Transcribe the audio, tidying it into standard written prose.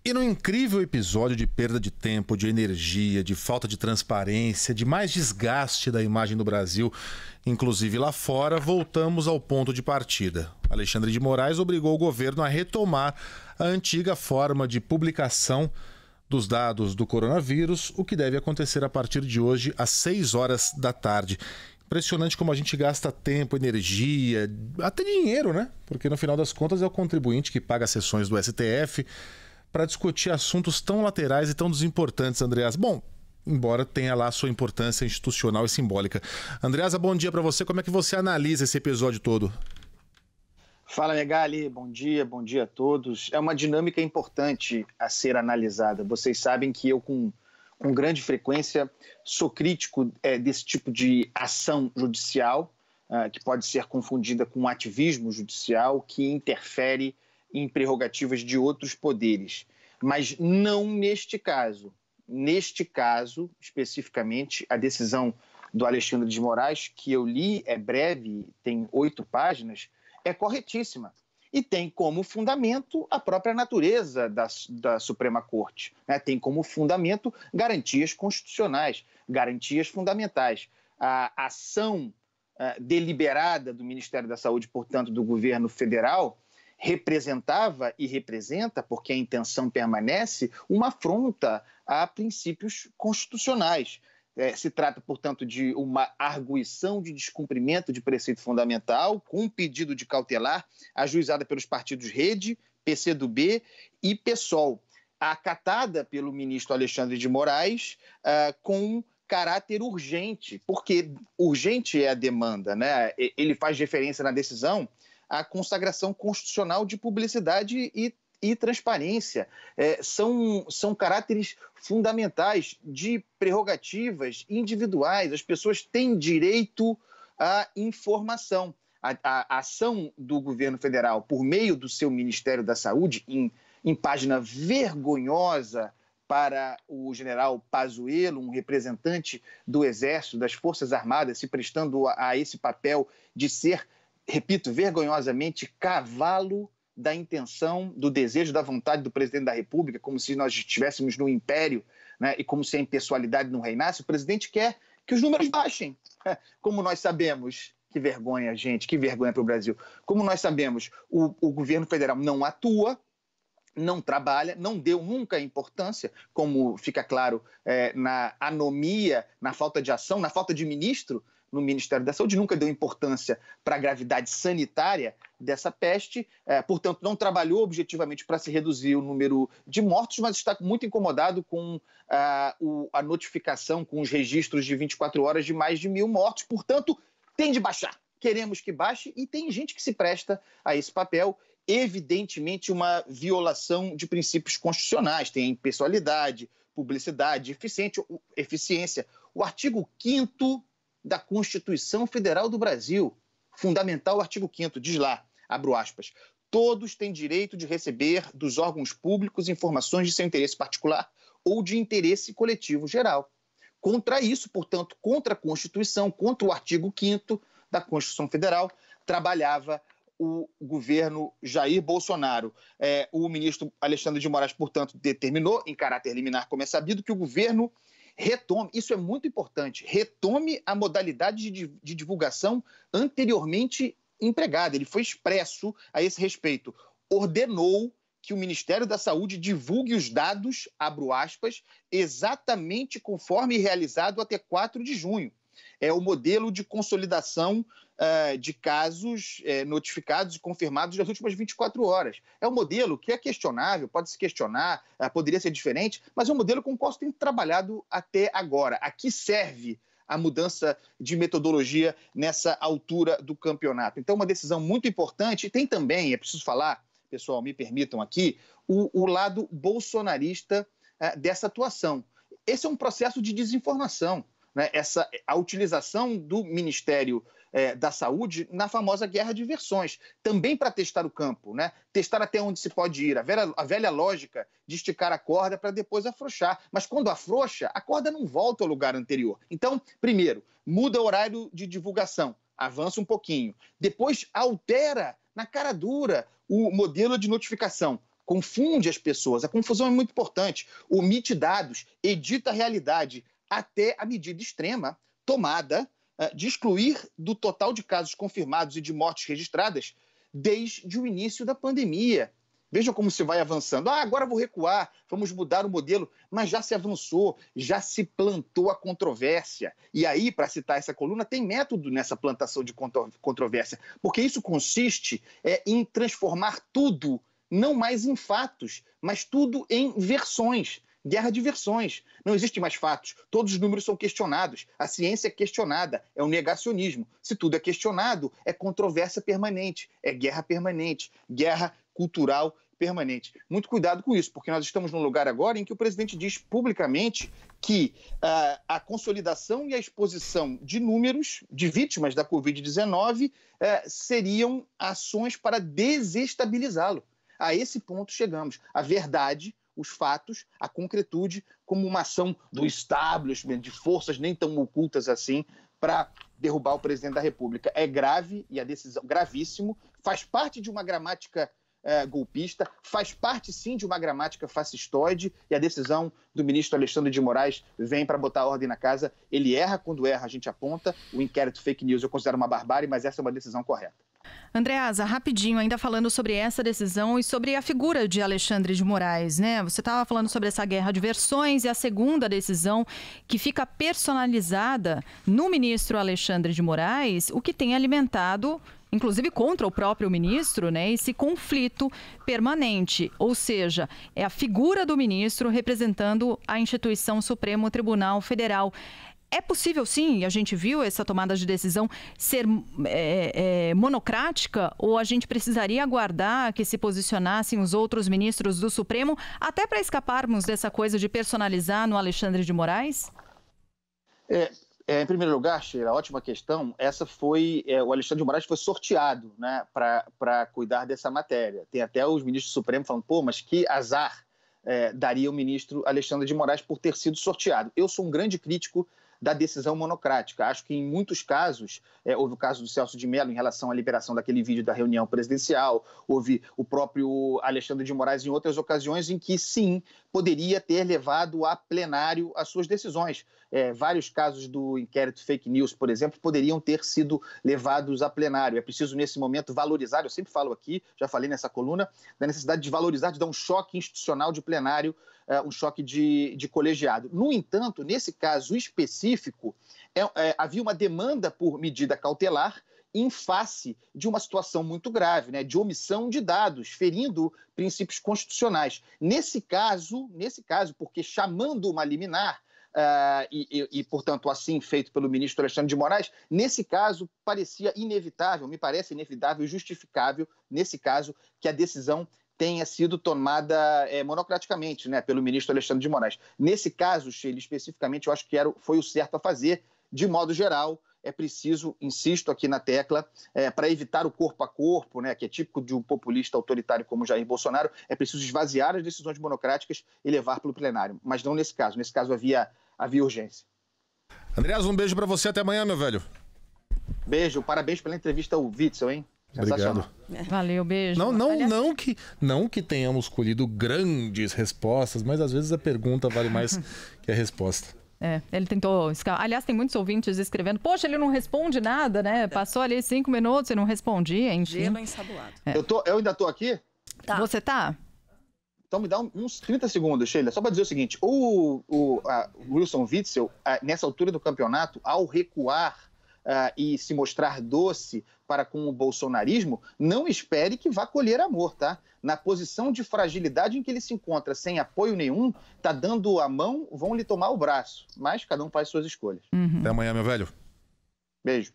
E no incrível episódio de perda de tempo, de energia, de falta de transparência, de mais desgaste da imagem do Brasil, inclusive lá fora, voltamos ao ponto de partida. Alexandre de Moraes obrigou o governo a retomar a antiga forma de publicação dos dados do coronavírus, o que deve acontecer a partir de hoje, às 6 horas da tarde. Impressionante como a gente gasta tempo, energia, até dinheiro, né? Porque no final das contas é o contribuinte que paga as sessões do STF para discutir assuntos tão laterais e tão desimportantes, Andreasa. Bom, embora tenha lá a sua importância institucional e simbólica. Andreasa, bom dia para você. Como é que você analisa esse episódio todo? Fala, Megali. Bom dia a todos. É uma dinâmica importante a ser analisada. Vocês sabem que eu, com grande frequência, sou crítico desse tipo de ação judicial, que pode ser confundida com ativismo judicial, que interfere em prerrogativas de outros poderes, mas não neste caso. Neste caso, especificamente, a decisão do Alexandre de Moraes, que eu li, é breve, tem 8 páginas, é corretíssima e tem como fundamento a própria natureza da Suprema Corte, né? Tem como fundamento garantias constitucionais, garantias fundamentais. A ação deliberada do Ministério da Saúde, portanto, do governo federal, representava e representa, porque a intenção permanece, uma afronta a princípios constitucionais. Se trata, portanto, de uma arguição de descumprimento de preceito fundamental, com um pedido de cautelar, ajuizada pelos partidos Rede, PCdoB e PSOL, acatada pelo ministro Alexandre de Moraes com caráter urgente, porque urgente é a demanda, né? Ele faz referência na decisão à consagração constitucional de publicidade e transparência. São caráteres fundamentais de prerrogativas individuais. As pessoas têm direito à informação. A ação do governo federal, por meio do seu Ministério da Saúde, em página vergonhosa para o general Pazuello, um representante do Exército, das Forças Armadas, se prestando a esse papel de ser, repito, vergonhosamente, cavalo da intenção, do desejo, da vontade do presidente da República, como se nós estivéssemos no império, né, e como se a impessoalidade não reinasse. O presidente quer que os números baixem. Como nós sabemos, que vergonha, gente, que vergonha para o Brasil. Como nós sabemos, o governo federal não atua, não trabalha, não deu nunca importância, como fica claro na anomia, na falta de ação, na falta de ministro no Ministério da Saúde, nunca deu importância para a gravidade sanitária dessa peste, portanto não trabalhou objetivamente para se reduzir o número de mortos, mas está muito incomodado com a notificação, com os registros de 24 horas de mais de 1.000 mortos, portanto tem de baixar. Queremos que baixe e tem gente que se presta a esse papel, evidentemente uma violação de princípios constitucionais, tem impessoalidade, publicidade, eficiência. O artigo 5º da Constituição Federal do Brasil, fundamental artigo 5º, diz lá, abro aspas, todos têm direito de receber dos órgãos públicos informações de seu interesse particular ou de interesse coletivo geral. Contra isso, portanto, contra a Constituição, contra o artigo 5º da Constituição Federal, trabalhava o governo Jair Bolsonaro. O ministro Alexandre de Moraes, portanto, determinou, em caráter liminar, como é sabido, que o governo retome, isso é muito importante, retome a modalidade de divulgação anteriormente empregada. Ele foi expresso a esse respeito. Ordenou que o Ministério da Saúde divulgue os dados, abro aspas, exatamente conforme realizado até 4 de junho. É o modelo de consolidação de casos notificados e confirmados nas últimas 24 horas. É um modelo que é questionável, pode se questionar, poderia ser diferente, mas é um modelo com o qual se tem trabalhado até agora. A que serve a mudança de metodologia nessa altura do campeonato? Então, uma decisão muito importante. E tem também, é preciso falar, pessoal, me permitam aqui, o lado bolsonarista dessa atuação. Esse é um processo de desinformação, né? A utilização do Ministério da Saúde na famosa guerra de versões, também para testar o campo, né? Testar até onde se pode ir, a velha lógica de esticar a corda para depois afrouxar, mas quando afrouxa, a corda não volta ao lugar anterior. Então, primeiro, muda o horário de divulgação, avança um pouquinho, depois altera na cara dura o modelo de notificação, confunde as pessoas. A confusão é muito importante. Omite dados, edita a realidade, até a medida extrema tomada de excluir do total de casos confirmados e de mortes registradas desde o início da pandemia. Vejam como se vai avançando. Agora vou recuar, vamos mudar o modelo. Mas já se avançou, já se plantou a controvérsia. E aí, para citar essa coluna, tem método nessa plantação de controvérsia. Porque isso consiste em transformar tudo, não mais em fatos, mas tudo em versões. Guerra de versões. Não existe mais fatos. Todos os números são questionados. A ciência é questionada. É um negacionismo. Se tudo é questionado, é controvérsia permanente. É guerra permanente. Guerra cultural permanente. Muito cuidado com isso, porque nós estamos num lugar agora em que o presidente diz publicamente que a consolidação e a exposição de números de vítimas da Covid-19 seriam ações para desestabilizá-lo. A esse ponto chegamos. A verdade, os fatos, a concretude, como uma ação do establishment, de forças nem tão ocultas assim, para derrubar o presidente da República. É grave, e a decisão gravíssimo, faz parte de uma gramática golpista, faz parte sim de uma gramática fascistoide, e a decisão do ministro Alexandre de Moraes vem para botar ordem na casa. Ele erra, quando erra a gente aponta. O inquérito fake news eu considero uma barbárie, mas essa é uma decisão correta. Andreasa, rapidinho, ainda falando sobre essa decisão e sobre a figura de Alexandre de Moraes, né? Você estava falando sobre essa guerra de versões e a segunda decisão que fica personalizada no ministro Alexandre de Moraes, o que tem alimentado, inclusive contra o próprio ministro, né, esse conflito permanente. Ou seja, é a figura do ministro representando a instituição Supremo Tribunal Federal. É possível, sim, e a gente viu essa tomada de decisão ser monocrática, ou a gente precisaria aguardar que se posicionassem os outros ministros do Supremo, até para escaparmos dessa coisa de personalizar no Alexandre de Moraes? Em primeiro lugar, Sheila, ótima questão. Essa foi o Alexandre de Moraes foi sorteado, né, para cuidar dessa matéria. Tem até os ministros do Supremo falando, mas que azar daria o ministro Alexandre de Moraes por ter sido sorteado. Eu sou um grande crítico da decisão monocrática. Acho que em muitos casos, houve o caso do Celso de Mello em relação à liberação daquele vídeo da reunião presidencial, houve o próprio Alexandre de Moraes em outras ocasiões em que, sim, poderia ter levado a plenário as suas decisões. Vários casos do inquérito fake news, por exemplo, poderiam ter sido levados a plenário. É preciso, nesse momento, valorizar, eu sempre falo aqui, já falei nessa coluna, da necessidade de valorizar, de dar um choque institucional de plenário, um choque de colegiado. No entanto, nesse caso específico, havia uma demanda por medida cautelar em face de uma situação muito grave, né, de omissão de dados, ferindo princípios constitucionais. Nesse caso, porque chamando uma liminar, portanto, assim feito pelo ministro Alexandre de Moraes, nesse caso parecia inevitável, me parece inevitável e justificável, nesse caso, que a decisão tenha sido tomada monocraticamente, né, pelo ministro Alexandre de Moraes. Nesse caso, Sheila, especificamente, eu acho que foi o certo a fazer. De modo geral, é preciso, insisto aqui na tecla, para evitar o corpo a corpo, né, que é típico de um populista autoritário como Jair Bolsonaro, é preciso esvaziar as decisões monocráticas e levar para o plenário. Mas não nesse caso. Nesse caso havia urgência. Andreasa, um beijo para você. Até amanhã, meu velho. Beijo. Parabéns pela entrevista ao Witzel, hein? Obrigado. Valeu, beijo. Não que tenhamos colhido grandes respostas, mas às vezes a pergunta vale mais que a resposta. Ele tentou... Aliás, tem muitos ouvintes escrevendo, poxa, ele não responde nada, né? Passou ali 5 minutos e não respondia, enfim. Gelo ensaboado. Eu ainda tô aqui? Tá. Você tá? Então me dá uns 30 segundos, Sheila, só para dizer o seguinte, o Wilson Witzel, nessa altura do campeonato, ao recuar e se mostrar doce para com o bolsonarismo, não espere que vá colher amor, tá? Na posição de fragilidade em que ele se encontra, sem apoio nenhum, tá dando a mão, vão lhe tomar o braço. Mas cada um faz suas escolhas. Até amanhã, meu velho. Beijo.